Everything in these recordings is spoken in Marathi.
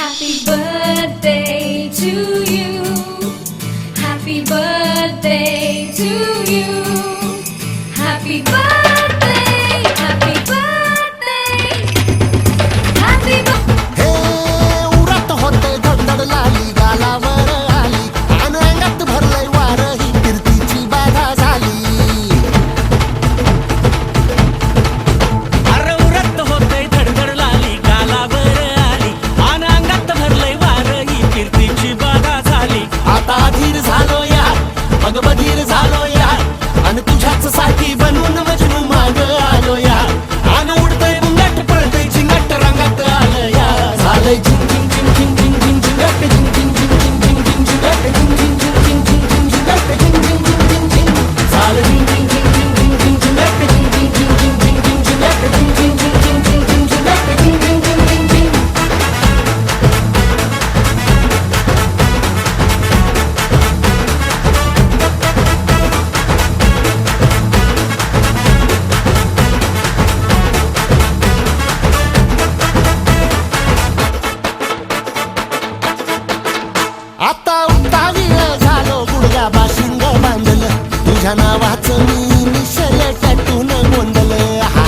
Happy birthday to you. Happy birthday to you. Happy birthday, happy birthday, happy birthday. हे उरात होते धडधड लाली गालावर आली आणि अंगात भरलंय वार ही कीर्तीची बाधा झाली. अरे उरत होते धडधड लाली गालावर आली आणि अंगात भरलंय वार ही कीर्तीची बाधा झाली. आता अधीर झालो यार मग बधीर झालो यार आणि तुझ्याच साठी बनून मजनू माग आलो यार. आणि उडतंय बुंगाट पळतंय चिंगाट रंगात आलं यार. झालंय झिंग झिंग झिंग झिंग झिंग झिंग झिंगाट झिंग झिंग झिंग झिंग झिंग झिंग झिंगाट झिंग झिंग झिंग झिंग झिंग झिंग झिंगाट झिंग झिंग झिंग झिंग झिंग. झालं झिंग झिंग झिंग झिंग झिंग झिंग झिंगाट झिंग झिंग झिंग झिंग झिंग झिंग झिंगाट झिंग झिंग झिंग झिंग झिंग झिंग झिंगाट झिंग झिंग झिंग झिंग झिंग. आता उतावीळ झालो गुडघा बाशिंग बांधलं तुझ्या नावाचं मी मिशल टॅटून गोंधलं. हा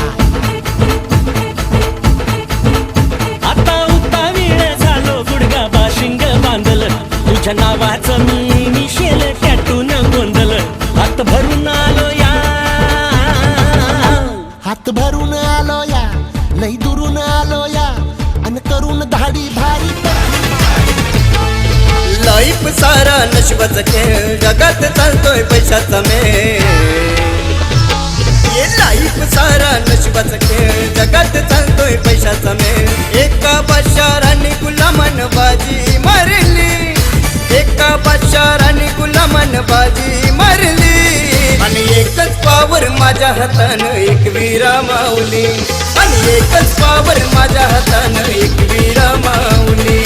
आता उतावीळ झालो गुडगा बाशिंग बांधलं तुझ्या नावाचं मी मिशेल टॅटून गोंधलं. हात भरून आलो या हात भरून आलो या लई दुरून आलो या आणि करून धाडी भारी. लाईफ सारा नशिबाचा खेळ जगात चालतोय पैशाचा मेळ. ये लाईफ सारा नशिबाचा खेळ जगात चालतोय पैशाचा मेळ. एका बादशाहाने गुलामान बाजी मारली. एका बादशाहाने गुलामान बाजी मारली. आणि एकच पावर माझ्या हातानं एक वीरा माऊली. आणि एकच पावर माझ्या हातानं एक वीरा माऊली.